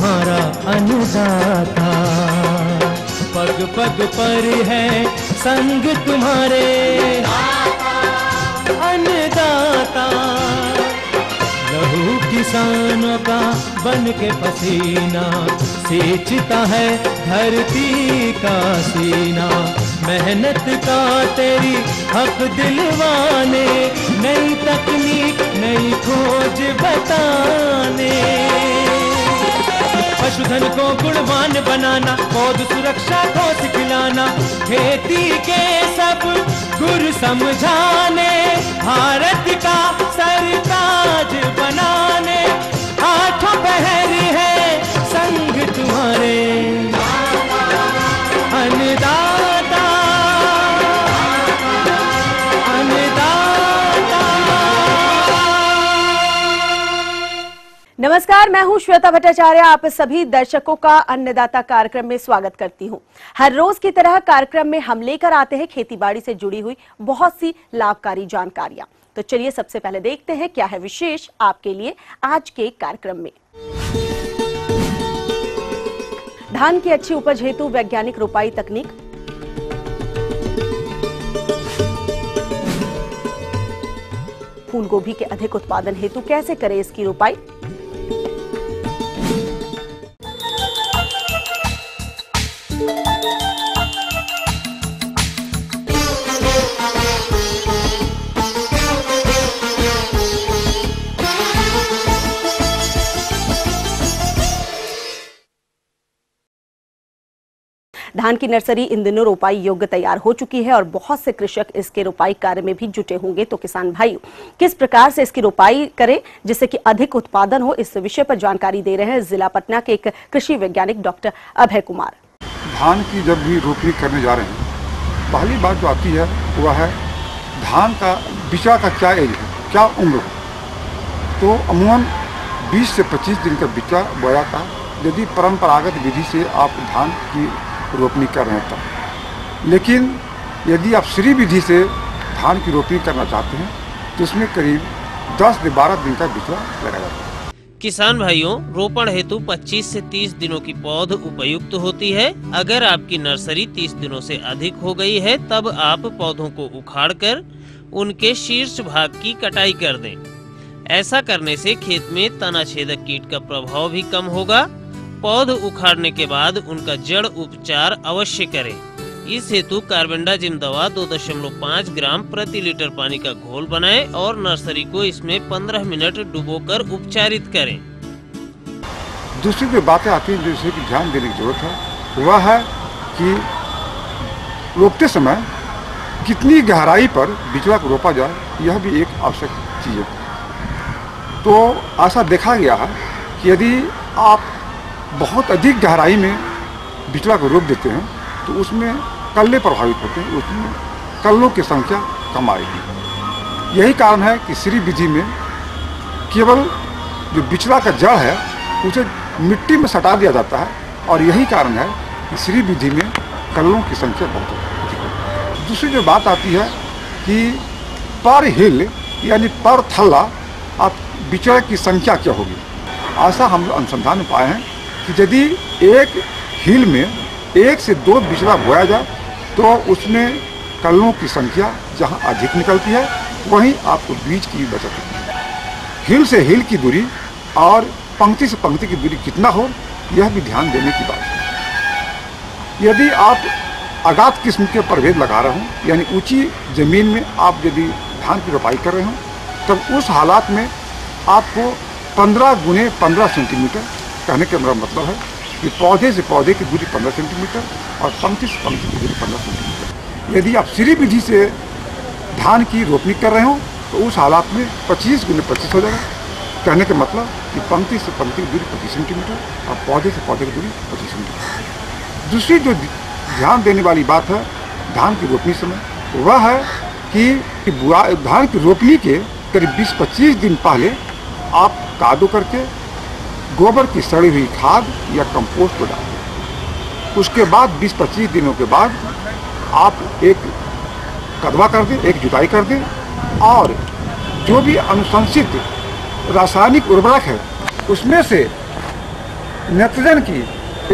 तुम्हारा अन्नदाता, पग पग पर है संग तुम्हारे अन्नदाता। लहू किसानों का बन के पसीना सींचता है धरती का सीना। मेहनत का तेरी हक दिलवाने, नई तकनीक नई खोज बताने। पशुधन को गुणवान बनाना, पौध सुरक्षा को सिखलाना, खेती के सब गुर समझाने, भारत का सरताज बनाने। आठों पहर है संग तुम्हारे अन्नदाता, अन्नदाता। नमस्कार, मैं हूं श्वेता भट्टाचार्य। आप सभी दर्शकों का अन्नदाता कार्यक्रम में स्वागत करती हूं। हर रोज की तरह कार्यक्रम में हम लेकर आते हैं खेतीबाड़ी से जुड़ी हुई बहुत सी लाभकारी जानकारियां। तो चलिए सबसे पहले देखते हैं क्या है विशेष आपके लिए आज के कार्यक्रम में। धान की अच्छी उपज हेतु वैज्ञानिक रोपाई तकनीक, फूल गोभी के अधिक उत्पादन हेतु कैसे करें इसकी रोपाई, धान की नर्सरी इन दिनों रोपाई योग्य तैयार हो चुकी है और बहुत से कृषक इसके रोपाई कार्य में भी जुटे होंगे। तो किसान भाई किस प्रकार से इसकी रोपाई करें जिससे कि अधिक उत्पादन हो, इस विषय पर जानकारी दे रहे हैं जिला पटना के एक कृषि वैज्ञानिक डॉक्टर अभय कुमार। धान की जब भी रोपनी करने जा रहे हैं, पहली बात जो आती है वह है धान का बिचा का क्या एज है, क्या उम्र हो। तो अमूमन 20 से 25 दिन का बिचा बोया था यदि परंपरागत विधि से आप धान की रोपनी कर रहे हैं तब। लेकिन यदि आप श्री विधि से धान की रोपनी करना चाहते हैं तो इसमें करीब 10 से 12 दिन का बिचवा लगा जाता है। किसान भाइयों, रोपण हेतु 25 से 30 दिनों की पौध उपयुक्त होती है। अगर आपकी नर्सरी 30 दिनों से अधिक हो गई है तब आप पौधों को उखाड़कर उनके शीर्ष भाग की कटाई कर दें। ऐसा करने से खेत में तना छेदक कीट का प्रभाव भी कम होगा। पौध उखाड़ने के बाद उनका जड़ उपचार अवश्य करें। इस हेतु कार्बेंडाजिम दवा 2.5 ग्राम प्रति लीटर पानी का घोल बनाएं और नर्सरी को इसमें 15 मिनट डुबोकर उपचारित करें। दूसरी जो बातें आती हैं जिससे कि ध्यान देने की जरूरत है वह है कि रोपते समय कितनी गहराई पर बिचवा को रोपा जाए, यह भी एक आवश्यक चीज है। तो ऐसा देखा गया है कि यदि आप बहुत अधिक गहराई में बिचवा को रोप देते हैं तो उसमें कल्ले प्रभावित होते हैं, उसमें कल्लों की संख्या कम आएगी। यही कारण है कि श्री विधि में केवल जो बिचवा का जड़ है उसे मिट्टी में सटा दिया जाता है और यही कारण है कि श्री विधि में कल्लों की संख्या बहुत अधिक है। दूसरी जो बात आती है कि पर हिल यानी पर थल्ला आप बिचवा की संख्या क्या होगी। ऐसा हम अनुसंधान में पाए हैं कि यदि एक हिल में 1 से 2 बिचवा बोया जाए तो उसमें कल्लों की संख्या जहां अधिक निकलती है वहीं आपको बीज की बचत होती है। हिल से हिल की दूरी और पंक्ति से पंक्ति की दूरी कितना हो, यह भी ध्यान देने की बात है। यदि आप अगाध किस्म के प्रभेद लगा रहे हो यानी ऊंची जमीन में आप यदि धान की रोपाई कर रहे हो तब उस हालात में आपको 15 गुने 15 सेंटीमीटर, कहने का मेरा मतलब है कि पौधे से पौधे की दूरी 15 सेंटीमीटर और पंक्ति से पंक्ति की दूरी 15 सेंटीमीटर। यदि आप श्री विधि से धान की रोपनी कर रहे हो तो उस हालात में 25 गुने 25 हो जाएगा। कहने का मतलब कि पंक्ति से पंक्ति की दूरी 25 सेंटीमीटर और पौधे से पौधे की दूरी 25 सेंटीमीटर। दूसरी जो ध्यान देने वाली बात है धान की रोपनी समय वह है कि धान की रोपनी के करीब 20-25 दिन पहले आप कादो करके गोबर की सड़ी हुई खाद या कंपोस्ट को डाल दें। उसके बाद 20-25 दिनों के बाद आप एक कदवा कर दें, एक जुताई कर दें और जो भी अनुशंसित रासायनिक उर्वरक है उसमें से नाइट्रोजन की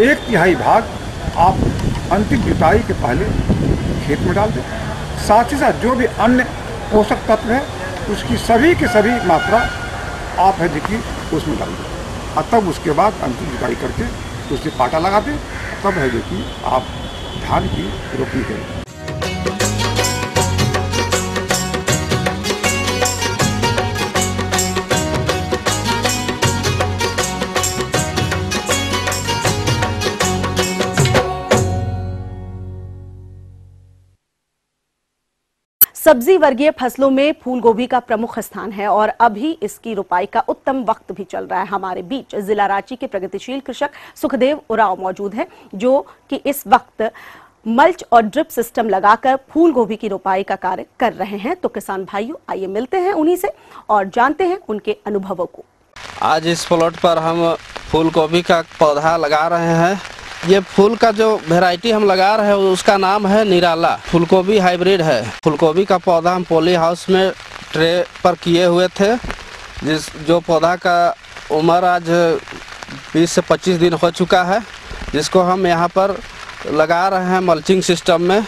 1/3 भाग आप अंतिम जुताई के पहले खेत में डाल दें। साथ ही साथ जो भी अन्य पोषक तत्व है उसकी सभी की सभी मात्रा आप है देखिए उसमें डाल दें और तब उसके बाद अंतिम जुताई करके उससे पाटा लगा दें। तब है देखिए आप धान की रोपनी करें। सब्जी वर्गीय फसलों में फूल गोभी का प्रमुख स्थान है और अभी इसकी रुपाई का उत्तम वक्त भी चल रहा है। हमारे बीच जिला रांची के प्रगतिशील कृषक सुखदेव उरांव मौजूद हैं, जो कि इस वक्त मल्च और ड्रिप सिस्टम लगाकर फूल गोभी की रुपाई का कार्य कर रहे हैं। तो किसान भाइयों, आइए मिलते हैं उन्हीं से और जानते हैं उनके अनुभवों को। आज इस प्लॉट पर हम फूल गोभी का पौधा लगा रहे हैं। ये फूल का जो वैरायटी हम लगा रहे हैं उसका नाम है निराला। फूलगोभी हाइब्रिड है। फूलगोभी का पौधा हम पॉली हाउस में ट्रे पर किए हुए थे, जो पौधा का उम्र आज 20 से 25 दिन हो चुका है, जिसको हम यहाँ पर लगा रहे हैं मल्चिंग सिस्टम में।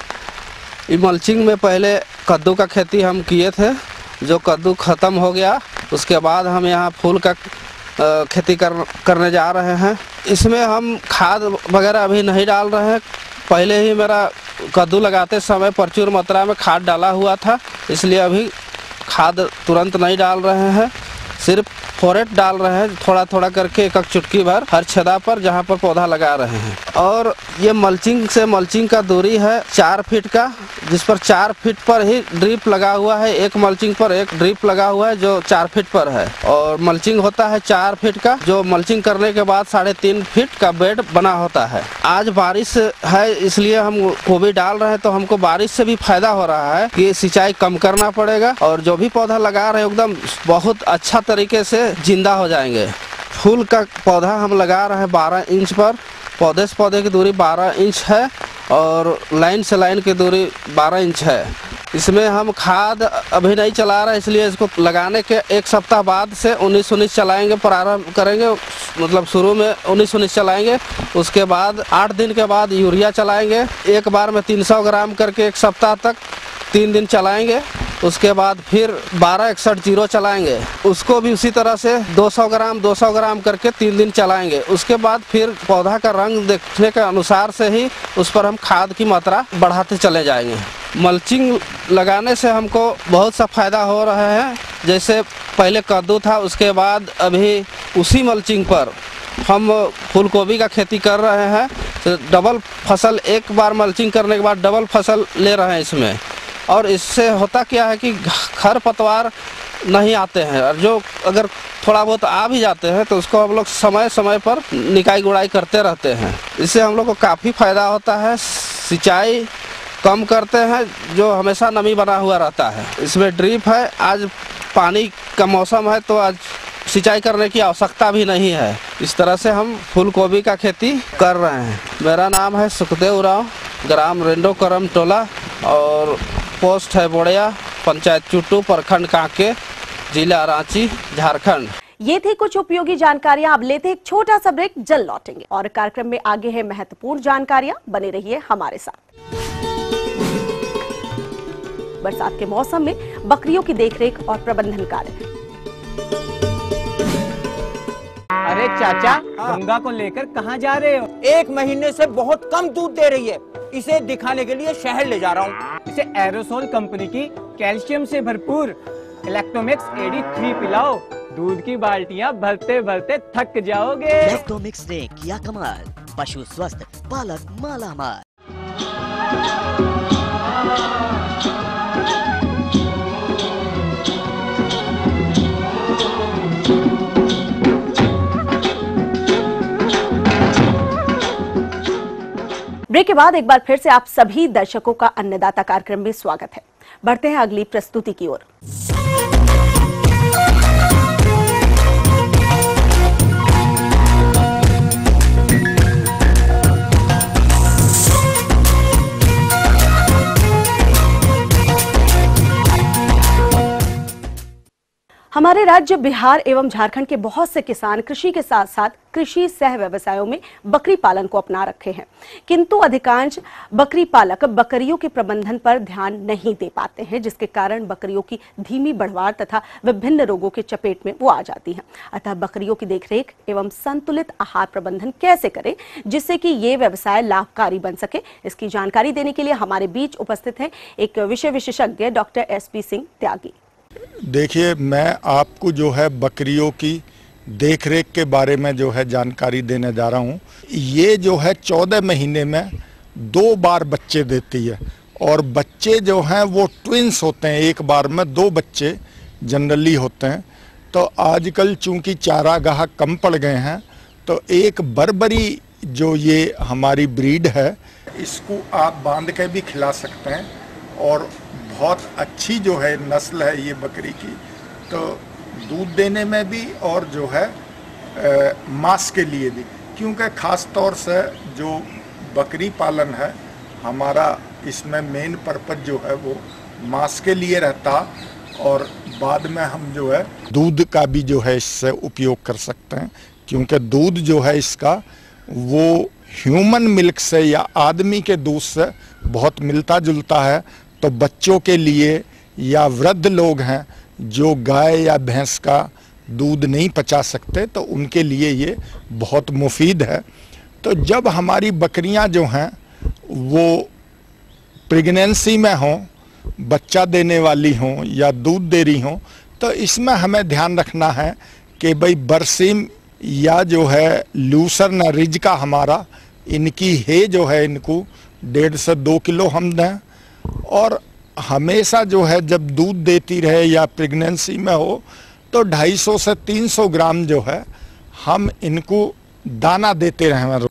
इस मल्चिंग में पहले कद्दू का खेती हम किए थे, जो कद्दू ख़त्म हो गया। उसके बाद हम यहाँ फूल का खेती करने जा रहे हैं। इसमें हम खाद वगैरह अभी नहीं डाल रहे हैं। पहले ही मेरा कद्दू लगाते समय प्रचुर मात्रा में खाद डाला हुआ था, इसलिए अभी खाद तुरंत नहीं डाल रहे हैं। सिर्फ फोरेट डाल रहे हैं, थोड़ा थोड़ा करके एक चुटकी भर हर छेदा पर जहाँ पर पौधा लगा रहे हैं। और ये मल्चिंग से मल्चिंग का दूरी है 4 फीट का, जिस पर 4 फीट पर ही ड्रिप लगा हुआ है। एक मल्चिंग पर एक ड्रिप लगा हुआ है जो 4 फीट पर है। और मल्चिंग होता है 4 फीट का, जो मल्चिंग करने के बाद 3.5 फीट का बेड बना होता है। आज बारिश है इसलिए हम गोभी डाल रहे हैं, तो हमको बारिश से भी फायदा हो रहा है कि सिंचाई कम करना पड़ेगा और जो भी पौधा लगा रहे हैं एकदम बहुत अच्छा तरीके से जिंदा हो जाएंगे। फूल का पौधा हम लगा रहे हैं 12 इंच पर। पौधे से पौधे की दूरी 12 इंच है और लाइन से लाइन की दूरी 12 इंच है। इसमें हम खाद अभी नहीं चला रहे, इसलिए इसको लगाने के 1 सप्ताह बाद से 19-19 चलाएंगे, प्रारंभ करेंगे। मतलब शुरू में 19-19 चलाएंगे, उसके बाद 8 दिन के बाद यूरिया चलाएंगे। एक बार में 300 ग्राम करके 1 सप्ताह तक 3 दिन चलाएंगे। उसके बाद फिर 12-61-0 चलाएंगे, उसको भी उसी तरह से 200 ग्राम करके 3 दिन चलाएंगे। उसके बाद फिर पौधा का रंग देखने के अनुसार से ही उस पर हम खाद की मात्रा बढ़ाते चले जाएंगे। मल्चिंग लगाने से हमको बहुत सा फायदा हो रहा है। जैसे पहले कद्दू था, उसके बाद अभी उसी मल्चिंग पर हम फूलगोभी का खेती कर रहे हैं। तो डबल फसल, एक बार मल्चिंग करने के बाद डबल फसल ले रहे हैं इसमें। और इससे होता क्या है कि खरपतवार नहीं आते हैं, और जो अगर थोड़ा बहुत आ भी जाते हैं तो उसको हम लोग समय समय पर निकाई गुड़ाई करते रहते हैं। इससे हम लोग को काफ़ी फायदा होता है। सिंचाई कम करते हैं, जो हमेशा नमी बना हुआ रहता है। इसमें ड्रिप है। आज पानी का मौसम है तो आज सिंचाई करने की आवश्यकता भी नहीं है। इस तरह से हम फूलगोभी का खेती कर रहे हैं। मेरा नाम है सुखदेव उरांव, ग्राम रेंडो करम टोला और पोस्ट है बोड़िया, पंचायत चुट्टू, प्रखंड कांके, जिला रांची, झारखंड। ये थी कुछ उपयोगी जानकारियां। अब लेते हैं एक छोटा सा ब्रेक, जल्द लौटेंगे और कार्यक्रम में आगे है महत्वपूर्ण जानकारियां। बने रहिए हमारे साथ। बरसात के मौसम में बकरियों की देखरेख और प्रबंधन कार्य। अरे चाचा, गंगा को लेकर कहाँ जा रहे हो? 1 महीने से बहुत कम दूध दे रही है। इसे दिखाने के लिए शहर ले जा रहा हूँ। इसे एरोसोल कंपनी की कैल्शियम से भरपूर इलेक्ट्रोमिक्स AD3 पिलाओ। दूध की बाल्टियाँ भरते भरते थक जाओगे। इलेक्ट्रोमिक्स ने किया कमाल, पशु स्वस्थ, पालक मालामाल। ब्रेक के बाद एक बार फिर से आप सभी दर्शकों का अन्नदाता कार्यक्रम में स्वागत है। बढ़ते हैं अगली प्रस्तुति की ओर। हमारे हमारे राज्य बिहार एवं झारखंड के बहुत से किसान कृषि के साथ साथ कृषि सह व्यवसायों में बकरी पालन को अपना रखे हैं, किंतु अधिकांश बकरी पालक बकरियों के प्रबंधन पर ध्यान नहीं दे पाते हैं, जिसके कारण बकरियों की धीमी बढ़वार तथा विभिन्न रोगों के चपेट में वो आ जाती हैं। अतः बकरियों की देखरेख एवं संतुलित आहार प्रबंधन कैसे करें जिससे कि ये व्यवसाय लाभकारी बन सके, इसकी जानकारी देने के लिए हमारे बीच उपस्थित है एक विषय विशेषज्ञ डॉक्टर SP सिंह त्यागी। देखिए, मैं आपको जो है बकरियों की देखरेख के बारे में जो है जानकारी देने जा रहा हूँ। ये जो है 14 महीने में 2 बार बच्चे देती है और बच्चे जो हैं वो ट्विंस होते हैं, एक बार में 2 बच्चे जनरली होते हैं। तो आजकल चूंकि चारागाह कम पड़ गए हैं तो एक बर्बरी जो ये हमारी ब्रीड है इसको आप बांध के भी खिला सकते हैं और बहुत अच्छी जो है नस्ल है ये बकरी की, तो दूध देने में भी और जो है मांस के लिए भी, क्योंकि ख़ास तौर से जो बकरी पालन है हमारा इसमें मेन पर्पज जो है वो मांस के लिए रहता और बाद में हम जो है दूध का भी जो है इससे उपयोग कर सकते हैं, क्योंकि दूध जो है इसका वो ह्यूमन मिल्क से या आदमी के दूध से बहुत मिलता जुलता है। तो बच्चों के लिए या वृद्ध लोग हैं जो गाय या भैंस का दूध नहीं पचा सकते तो उनके लिए ये बहुत मुफीद है। तो जब हमारी बकरियां जो हैं वो प्रेगनेंसी में हों, बच्चा देने वाली हों या दूध दे रही हों, तो इसमें हमें ध्यान रखना है कि भाई बरसीम या जो है लूसर्न रिज का हमारा इनकी है जो है इनको 1.5 से 2 किलो हम दें और हमेशा जो है जब दूध देती रहे या प्रेगनेंसी में हो तो 250 से 300 ग्राम जो है हम इनको दाना देते रहें।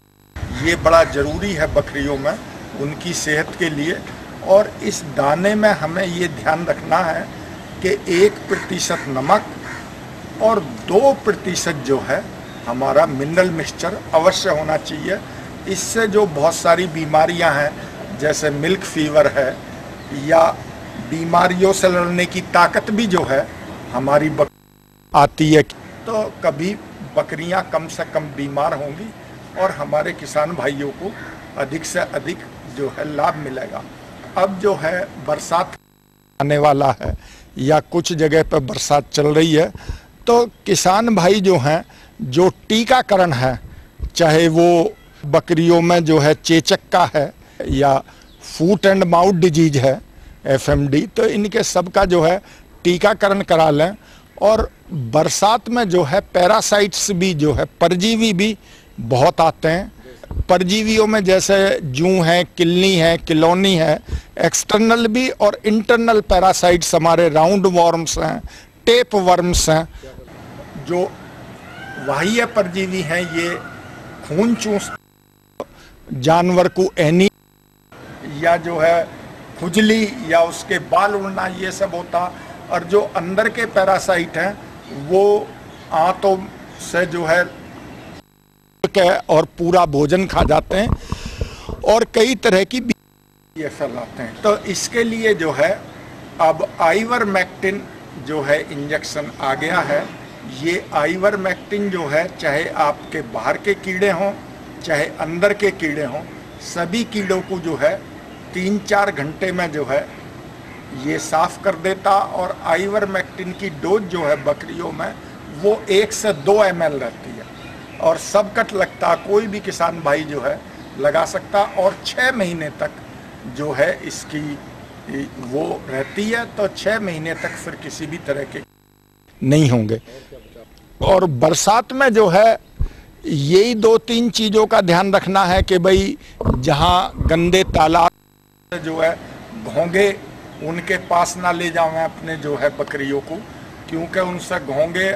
ये बड़ा ज़रूरी है बकरियों में उनकी सेहत के लिए। और इस दाने में हमें ये ध्यान रखना है कि 1% नमक और 2% जो है हमारा मिनरल मिक्सचर अवश्य होना चाहिए। इससे जो बहुत सारी बीमारियां हैं जैसे मिल्क फीवर है या बीमारियों से लड़ने की ताकत भी जो है हमारी आती है, तो कभी बकरियां कम से कम बीमार होंगी और हमारे किसान भाइयों को अधिक से अधिक जो है लाभ मिलेगा। अब जो है बरसात आने वाला है या कुछ जगह पर बरसात चल रही है, तो किसान भाई जो हैं जो टीकाकरण है, चाहे वो बकरियों में जो है चेचक का है या फूट एंड माउथ डिजीज है FMD, तो इनके सबका जो है टीकाकरण करा लें। और बरसात में जो है पैरासाइट्स भी जो है परजीवी भी बहुत आते हैं। परजीवियों में जैसे जूं है, किलनी है, किलौनी है, एक्सटर्नल भी और इंटरनल पैरासाइट्स हमारे राउंड वर्म्स हैं, टेप वर्म्स हैं। जो बाह्य परजीवी हैं ये खून चूस जानवर को एनी या जो है खुजली या उसके बाल उड़ना ये सब होता। और जो अंदर के पैरासाइट हैं वो आंतों से जो है और पूरा भोजन खा जाते हैं और कई तरह की ये फैलाते हैं। तो इसके लिए जो है अब आइवरमेक्टिन जो है इंजेक्शन आ गया है। ये आइवरमेक्टिन जो है चाहे आपके बाहर के कीड़े हों चाहे अंदर के कीड़े हों, सभी कीड़ों को जो है 3-4 घंटे में जो है ये साफ कर देता। और आइवरमेक्टिन की डोज जो है बकरियों में वो 1 से 2 ml रहती है और सब कट लगता, कोई भी किसान भाई जो है लगा सकता और 6 महीने तक जो है इसकी वो रहती है। तो 6 महीने तक फिर किसी भी तरह के नहीं होंगे। और बरसात में जो है यही 2-3 चीज़ों का ध्यान रखना है कि भाई जहाँ गंदे तालाब जो है घोंगे उनके पास ना ले जावें अपने जो है बकरियों को, क्योंकि उनसे घोंगे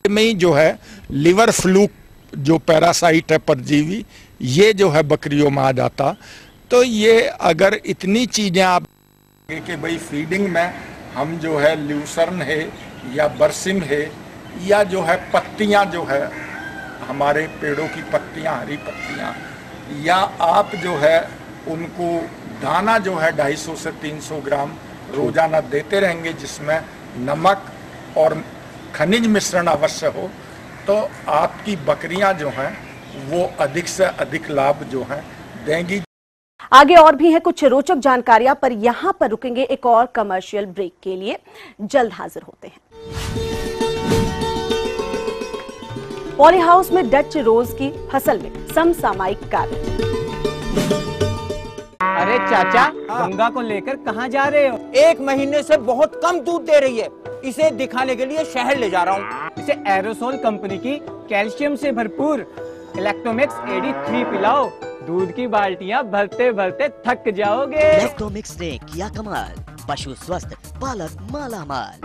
में ही जो है लिवर फ्लूक जो पैरासाइट है परजीवी ये जो है बकरियों में आ जाता। तो ये अगर इतनी चीज़ें आप कि भाई फीडिंग में हम जो है ल्यूसर्न है या बरसिम है या जो है पत्तियां जो है हमारे पेड़ों की पत्तियां, हरी पत्तियां, या आप जो है उनको दाना जो है 250 से 300 ग्राम रोजाना देते रहेंगे जिसमें नमक और खनिज मिश्रण अवश्य हो, तो आपकी बकरियां जो हैं वो अधिक से अधिक लाभ जो है देंगी। आगे और भी है कुछ रोचक जानकारियां, पर यहां पर रुकेंगे एक और कमर्शियल ब्रेक के लिए। जल्द हाजिर होते हैं। पॉली हाउस में डच रोज की फसल में समसामयिक कार्य। अरे चाचा, गंगा को लेकर कहाँ जा रहे हो? 1 महीने से बहुत कम दूध दे रही है, इसे दिखाने के लिए शहर ले जा रहा हूँ। इसे एरोसोल कंपनी की कैल्शियम से भरपूर इलेक्ट्रोमिक्स AD3 पिलाओ, दूध की बाल्टियां भरते भरते थक जाओगे। इलेक्ट्रोमिक्स ने किया कमाल, पशु स्वस्थ, पालक मालामाल।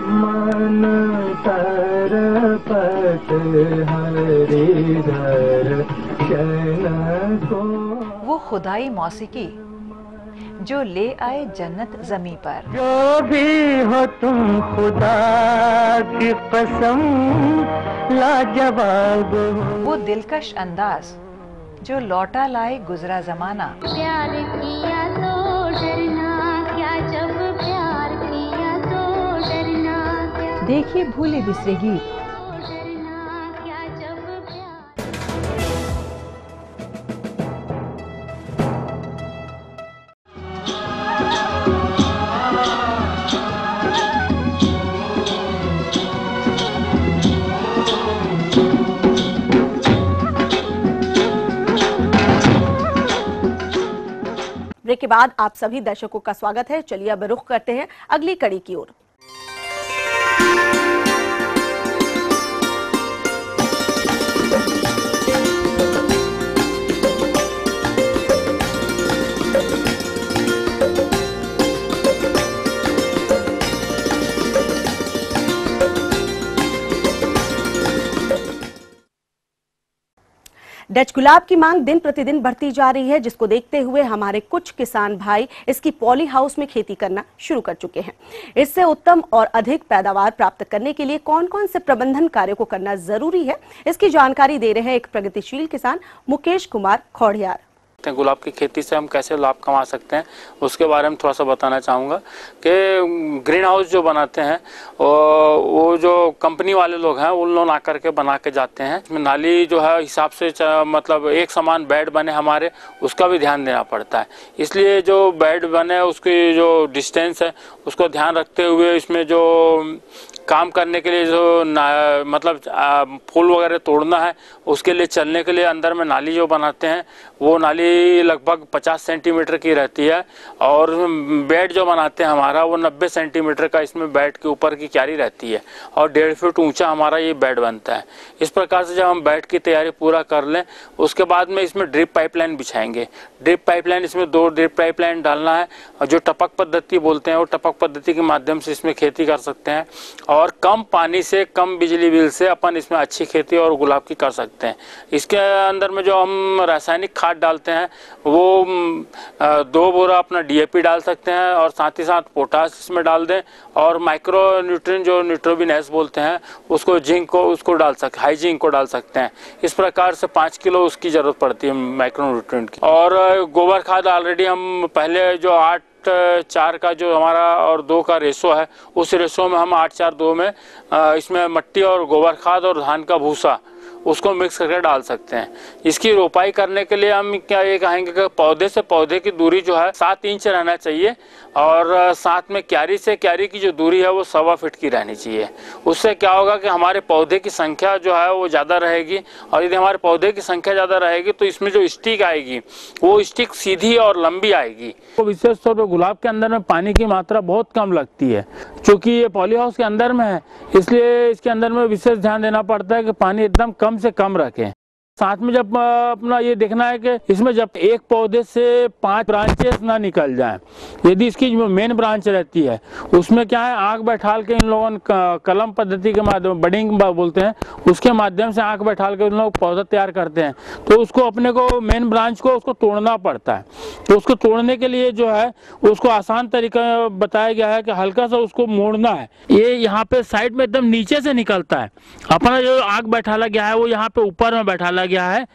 वो खुदाई मौसीकी जो ले आए जन्नत जमी पर। जो भी हो तुम खुदा की कसम लाजवाब। वो दिलकश अंदाज जो लौटा लाए गुजरा जमाना। प्यार किया तो डरना क्या, जब प्यार किया तो डरना क्या। देखिए भूले बिसरे गीत। ब्रेक के बाद आप सभी दर्शकों का स्वागत है। चलिए अब रुख करते हैं अगली कड़ी की ओर। डच गुलाब की मांग दिन प्रतिदिन बढ़ती जा रही है, जिसको देखते हुए हमारे कुछ किसान भाई इसकी पॉली हाउस में खेती करना शुरू कर चुके हैं। इससे उत्तम और अधिक पैदावार प्राप्त करने के लिए कौन कौन से प्रबंधन कार्यों को करना जरूरी है, इसकी जानकारी दे रहे हैं एक प्रगतिशील किसान मुकेश कुमार खौड़ियार। गुलाब की खेती से हम कैसे लाभ कमा सकते हैं उसके बारे में थोड़ा सा बताना चाहूँगा कि ग्रीन हाउस जो बनाते हैं वो जो कंपनी वाले लोग हैं उन लोग आकर के बना के जाते हैं। इसमें नाली जो है हिसाब से मतलब एक समान बेड बने हमारे, उसका भी ध्यान देना पड़ता है। इसलिए जो बेड बने उसकी जो डिस्टेंस है उसको ध्यान रखते हुए इसमें जो काम करने के लिए जो मतलब फूल वगैरह तोड़ना है उसके लिए चलने के लिए अंदर में नाली जो बनाते हैं वो नाली लगभग 50 सेंटीमीटर की रहती है और बेड जो बनाते हैं हमारा वो 90 सेंटीमीटर का इसमें बेड के ऊपर की क्यारी रहती है और 1.5 फीट ऊंचा हमारा ये बेड बनता है। इस प्रकार से जब हम बेड की तैयारी पूरा कर लें उसके बाद में इसमें ड्रिप पाइपलाइन बिछाएंगे। ड्रिप पाइपलाइन इसमें 2 ड्रिप पाइपलाइन डालना है और जो टपक पद्धति बोलते हैं वो टपक पद्धति के माध्यम से इसमें खेती कर सकते हैं और कम पानी से कम बिजली बिल से अपन इसमें अच्छी खेती और गुलाब की कर सकते हैं। इसके अंदर में जो हम रासायनिक खाद डालते हैं वो 2 बोरा अपना DAP डाल सकते हैं और साथ ही साथ पोटाश इसमें डाल दें और माइक्रो न्यूट्रिएंट जो न्यूट्रोबिनेस बोलते हैं उसको जिंक को उसको डाल सकते, हाई जिंक को डाल सकते हैं। इस प्रकार से 5 किलो उसकी जरूरत पड़ती है माइक्रो न्यूट्रिएंट की। और गोबर खाद ऑलरेडी हम पहले जो 8:4 का जो हमारा और 2 का रेशो है उस रेशो में हम 8:4:2 में इसमें मट्टी और गोबर खाद और धान का भूसा उसको मिक्स करके डाल सकते हैं। इसकी रोपाई करने के लिए हम क्या ये कहेंगे कि पौधे से पौधे की दूरी जो है 7 इंच रहना चाहिए और साथ में क्यारी से क्यारी की जो दूरी है वो 1.25 फीट की रहनी चाहिए। उससे क्या होगा कि हमारे पौधे की संख्या जो है वो ज़्यादा रहेगी और यदि हमारे पौधे की संख्या ज़्यादा रहेगी तो इसमें जो स्टिक आएगी वो स्टिक सीधी और लंबी आएगी। तो विशेष तौर पर गुलाब के अंदर में पानी की मात्रा बहुत कम लगती है क्योंकि ये पॉली हाउस के अंदर में है, इसलिए इसके अंदर में विशेष ध्यान देना पड़ता है कि पानी एकदम कम से कम रखें। साथ में जब अपना ये देखना है कि इसमें जब एक पौधे से 5 ब्रांचेस ना निकल जाएं, यदि इसकी जो मेन ब्रांच रहती है उसमें क्या है आँख बैठाल के इन लोगों ने कलम पद्धति के माध्यम बडिंग बोलते हैं उसके माध्यम से आँख बैठाल के उन लोग पौधा तैयार करते हैं तो उसको अपने को मेन ब्रांच को उसको तोड़ना पड़ता है। तो उसको तोड़ने के लिए जो है उसको आसान तरीका बताया गया है कि हल्का सा उसको मोड़ना है। ये यहाँ पे साइड में एकदम नीचे से निकलता है, अपना जो आँख बैठाला गया है वो यहाँ पे ऊपर में बैठाला गया है।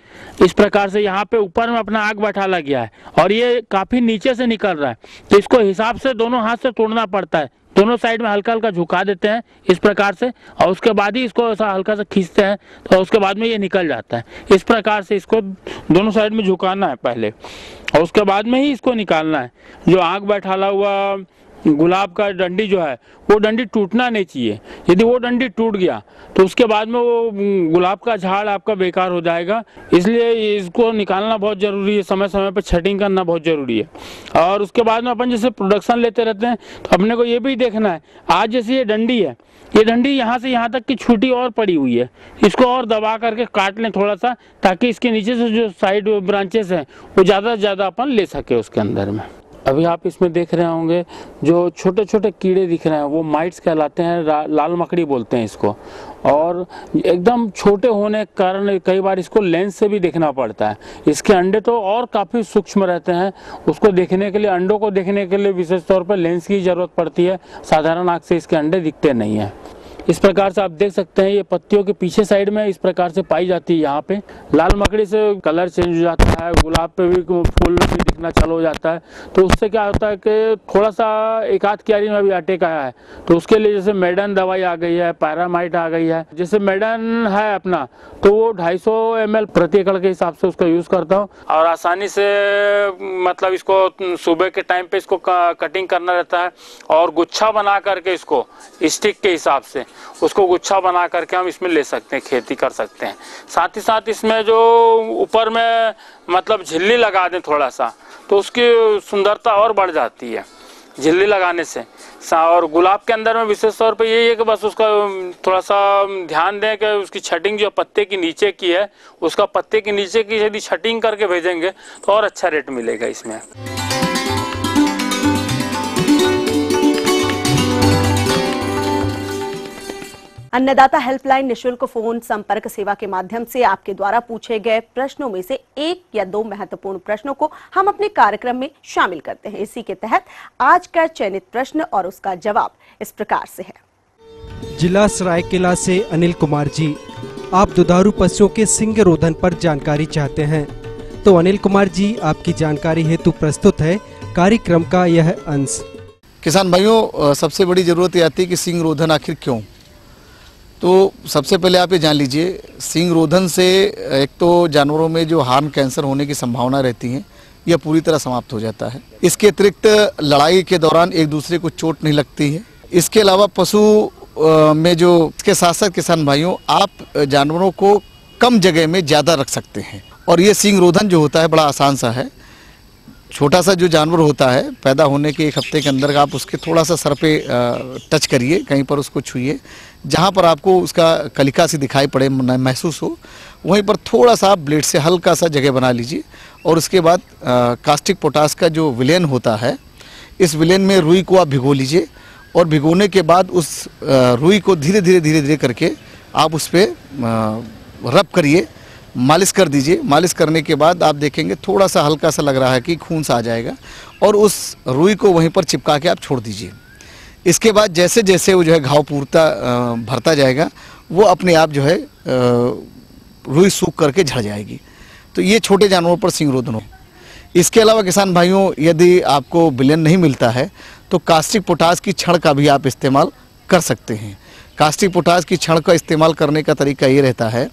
इस प्रकार से यहाँ पे ऊपर में अपना आग बैठाला गया है और ये काफी नीचे से निकल रहा है तो इसको हिसाब से दोनों हाथ से तोड़ना पड़ता है। दोनों साइड में हल्का हल्का झुका देते हैं इस प्रकार से, और उसके बाद ही इसको ऐसा हल्का सा खींचते हैं, तो उसके बाद में ये निकल जाता है। इस प्रकार से इसको दोनों साइड में झुकाना है पहले, और उसके बाद में ही इसको निकालना है। जो आग बैठाला हुआ गुलाब का डंडी जो है वो डंडी टूटना नहीं चाहिए। यदि वो डंडी टूट गया तो उसके बाद में वो गुलाब का झाड़ आपका बेकार हो जाएगा। इसलिए इसको निकालना बहुत ज़रूरी है, समय समय पर छटिंग करना बहुत ज़रूरी है। और उसके बाद में अपन जैसे प्रोडक्शन लेते रहते हैं तो अपने को ये भी देखना है, आज जैसे ये डंडी है, ये डंडी यहाँ से यहाँ तक की छूटी और पड़ी हुई है, इसको और दबा करके काट लें थोड़ा सा, ताकि इसके नीचे से जो साइड ब्रांचेस हैं वो ज़्यादा से ज़्यादा अपन ले सके उसके अंदर में। अभी आप इसमें देख रहे होंगे जो छोटे छोटे कीड़े दिख रहे हैं वो माइट्स कहलाते हैं, लाल मकड़ी बोलते हैं इसको। और एकदम छोटे होने के कारण कई बार इसको लेंस से भी देखना पड़ता है। इसके अंडे तो और काफ़ी सूक्ष्म रहते हैं, उसको देखने के लिए, अंडों को देखने के लिए विशेष तौर पर लेंस की ज़रूरत पड़ती है। साधारण आँख से इसके अंडे दिखते नहीं हैं। इस प्रकार से आप देख सकते हैं ये पत्तियों के पीछे साइड में इस प्रकार से पाई जाती है। यहाँ पे लाल मकड़ी से कलर चेंज हो जाता है, गुलाब पे भी फूल भी दिखना चालू हो जाता है। तो उससे क्या होता है कि थोड़ा सा एक आध क्यारी में भी अटैक आया है, तो उसके लिए जैसे मेडन दवाई आ गई है, पैरामाइट आ गई है। जैसे मेडन है अपना तो वो 250 ml प्रति एकड़ के हिसाब से उसका यूज़ करता हूँ। और आसानी से मतलब इसको सुबह के टाइम पे इसको कटिंग करना रहता है, और गुच्छा बना करके इसको स्टिक के हिसाब से उसको गुच्छा बना करके हम इसमें ले सकते हैं, खेती कर सकते हैं। साथ ही साथ इसमें जो ऊपर में मतलब झिल्ली लगा दें थोड़ा सा, तो उसकी सुंदरता और बढ़ जाती है झिल्ली लगाने से। और गुलाब के अंदर में विशेष तौर पे यही है कि बस उसका थोड़ा सा ध्यान दें कि उसकी छटिंग जो पत्ते की नीचे की है, उसका पत्ते के नीचे की यदि छटिंग करके भेजेंगे तो और अच्छा रेट मिलेगा इसमें। अन्नदाता हेल्पलाइन निशुल्क फोन संपर्क सेवा के माध्यम से आपके द्वारा पूछे गए प्रश्नों में से 1 या 2 महत्वपूर्ण प्रश्नों को हम अपने कार्यक्रम में शामिल करते हैं। इसी के तहत आज का चयनित प्रश्न और उसका जवाब इस प्रकार से है। जिला सरायकेला से अनिल कुमार जी, आप दुधारू पशुओं के सिंग रोधन पर जानकारी चाहते हैं। तो अनिल कुमार जी, आपकी जानकारी हेतु प्रस्तुत है कार्यक्रम का यह अंश। किसान भाइयों, सबसे बड़ी जरूरत यह आती है कि सिंग रोधन आखिर क्यों। तो सबसे पहले आप ये जान लीजिए, सिंग रोधन से एक तो जानवरों में जो हार्न कैंसर होने की संभावना रहती है यह पूरी तरह समाप्त हो जाता है। इसके अतिरिक्त लड़ाई के दौरान एक दूसरे को चोट नहीं लगती है। इसके अलावा पशु में जो इसके साथ साथ किसान भाइयों, आप जानवरों को कम जगह में ज़्यादा रख सकते हैं। और ये सिंग रोधन जो होता है बड़ा आसान सा है। छोटा सा जो जानवर होता है, पैदा होने के 1 हफ्ते के अंदर आप उसके थोड़ा सा सर पे टच करिए, कहीं पर उसको छुइए, जहाँ पर आपको उसका कलिका सी दिखाई पड़े, महसूस हो, वहीं पर थोड़ा सा ब्लेड से हल्का सा जगह बना लीजिए। और उसके बाद कास्टिक पोटास का जो विलेन होता है, इस विलेन में रुई को आप भिगो लीजिए, और भिगोने के बाद उस रुई को धीरे धीरे करके आप उस पर रब करिए, मालिश कर दीजिए। मालिश करने के बाद आप देखेंगे थोड़ा सा हल्का सा लग रहा है कि खून सा आ जाएगा, और उस रुई को वहीं पर चिपका के आप छोड़ दीजिए। इसके बाद जैसे जैसे वो जो है घाव पूर्ता भरता जाएगा, वो अपने आप जो है रुई सूख करके झड़ जाएगी। तो ये छोटे जानवरों पर सिंग रोधन हो। इसके अलावा किसान भाइयों, यदि आपको विलेन नहीं मिलता है तो कास्टिक पोटास की छड़ का भी आप इस्तेमाल कर सकते हैं। कास्टिक पोटास की छड़ का इस्तेमाल करने का तरीका ये रहता है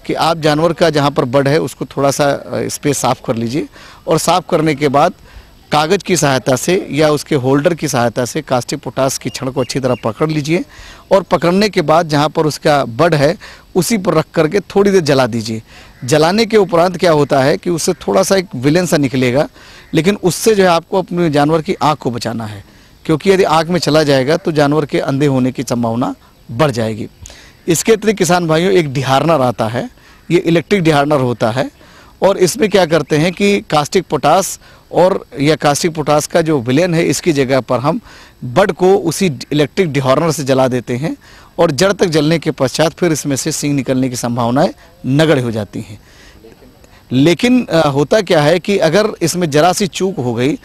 कि आप जानवर का जहाँ पर बड है उसको थोड़ा सा स्पेस साफ़ कर लीजिए, और साफ़ करने के बाद कागज़ की सहायता से या उसके होल्डर की सहायता से कास्टिक पोटास की छड़ को अच्छी तरह पकड़ लीजिए। और पकड़ने के बाद जहाँ पर उसका बड है उसी पर रख करके थोड़ी देर जला दीजिए। जलाने के उपरांत क्या होता है कि उससे थोड़ा सा एक विलेन सा निकलेगा, लेकिन उससे जो है आपको अपने जानवर की आँख को बचाना है, क्योंकि यदि आँख में चला जाएगा तो जानवर के अंधे होने की संभावना बढ़ जाएगी। इसके अतिरिक्त किसान भाइयों, एक डिहार्नर आता है, ये इलेक्ट्रिक डिहार्नर होता है, और इसमें क्या करते हैं कि कास्टिक पोटास और या कास्टिक पोटास का जो विलेन है, इसकी जगह पर हम बड को उसी इलेक्ट्रिक डिहार्नर से जला देते हैं, और जड़ तक जलने के पश्चात फिर इसमें से सिंग निकलने की संभावनाएं नगण्य हो जाती हैं। लेकिन होता क्या है कि अगर इसमें जरा सी चूक हो गई,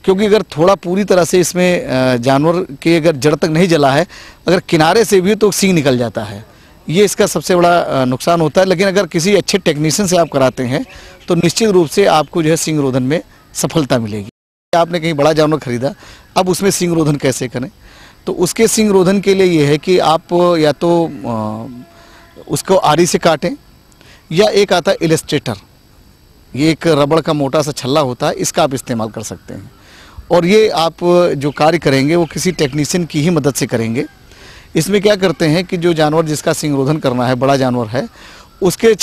क्योंकि अगर थोड़ा पूरी तरह से इसमें जानवर के अगर जड़ तक नहीं जला है, अगर किनारे से भी तो सिंग निकल जाता है। ये इसका सबसे बड़ा नुकसान होता है। लेकिन अगर किसी अच्छे टेक्नीशियन से आप कराते हैं तो निश्चित रूप से आपको जो है सिंग रोधन में सफलता मिलेगी। आपने कहीं बड़ा जानवर खरीदा, अब उसमें सिंग रोधन कैसे करें, तो उसके सिंग रोधन के लिए ये है कि आप या तो उसको आरी से काटें, या एक आता है इलस्ट्रेटर, ये एक रबड़ का मोटा सा छल्ला होता है, इसका आप इस्तेमाल कर सकते हैं। और ये आप जो कार्य करेंगे वो किसी टेक्नीशियन की ही मदद से करेंगे। इसमें क्या करते हैं कि जो जानवर जिसका सिंग रोधन करना है, बड़ा जानवर है, उसके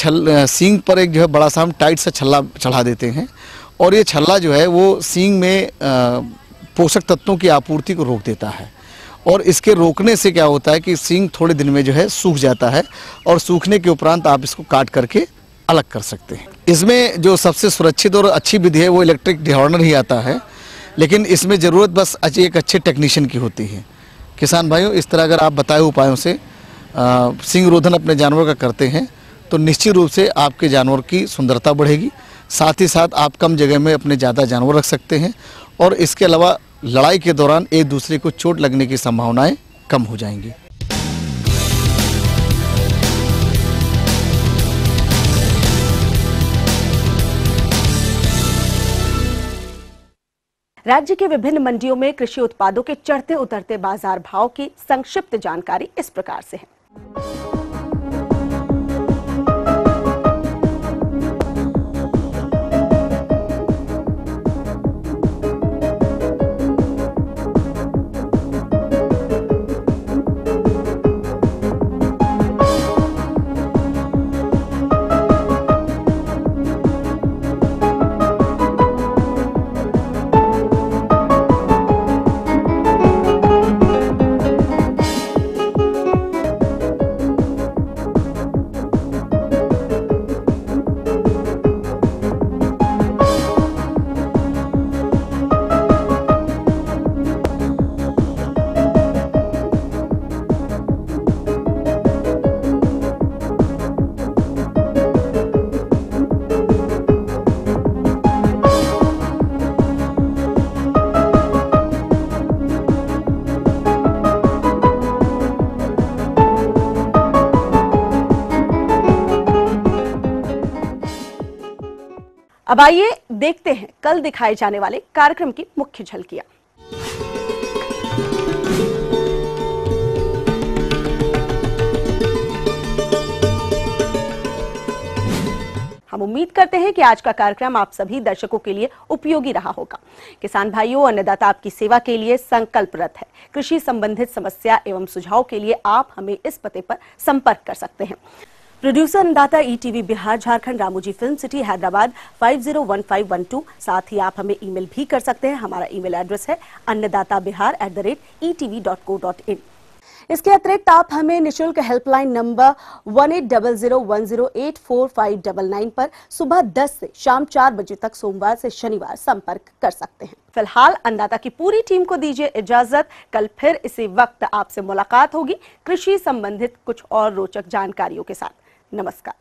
सींग पर एक जो है बड़ा सा हम टाइट सा छल्ला चढ़ा देते हैं, और ये छल्ला जो है वो सींग में पोषक तत्वों की आपूर्ति को रोक देता है। और इसके रोकने से क्या होता है कि सींग थोड़े दिन में जो है सूख जाता है, और सूखने के उपरांत आप इसको काट करके अलग कर सकते हैं। इसमें जो सबसे सुरक्षित और अच्छी विधि है वो इलेक्ट्रिक डिहॉर्नर ही आता है, लेकिन इसमें ज़रूरत बस एक अच्छे टेक्नीशियन की होती है। किसान भाइयों, इस तरह अगर आप बताए उपायों से सिंग रोधन अपने जानवर का करते हैं तो निश्चित रूप से आपके जानवर की सुंदरता बढ़ेगी, साथ ही साथ आप कम जगह में अपने ज़्यादा जानवर रख सकते हैं, और इसके अलावा लड़ाई के दौरान एक दूसरे को चोट लगने की संभावनाएं कम हो जाएंगी। राज्य के विभिन्न मंडियों में कृषि उत्पादों के चढ़ते उतरते बाजार भाव की संक्षिप्त जानकारी इस प्रकार से है। अब आइए देखते हैं कल दिखाए जाने वाले कार्यक्रम की मुख्य झलकियां। हम उम्मीद करते हैं कि आज का कार्यक्रम आप सभी दर्शकों के लिए उपयोगी रहा होगा। किसान भाइयों, अन्नदाता आपकी सेवा के लिए संकल्परत है। कृषि संबंधित समस्या एवं सुझाव के लिए आप हमें इस पते पर संपर्क कर सकते हैं। प्रोड्यूसर अन्नदाता ETV Bihar Jharkhand, Ramoji film city Hyderabad 501512। साथ ही आप हमें ईमेल भी कर सकते हैं। हमारा ईमेल एड्रेस है annadatabihar@etv.co.in। इसके अतिरिक्त आप हमें निशुल्क हेल्पलाइन नंबर 180010845999 पर सुबह 10 से शाम 4 बजे तक सोमवार से शनिवार संपर्क कर सकते हैं। फिलहाल अन्नदाता की पूरी टीम को दीजिए इजाजत। कल फिर इसी वक्त आपसे मुलाकात होगी कृषि संबंधित कुछ और रोचक जानकारियों के साथ। नमस्कार।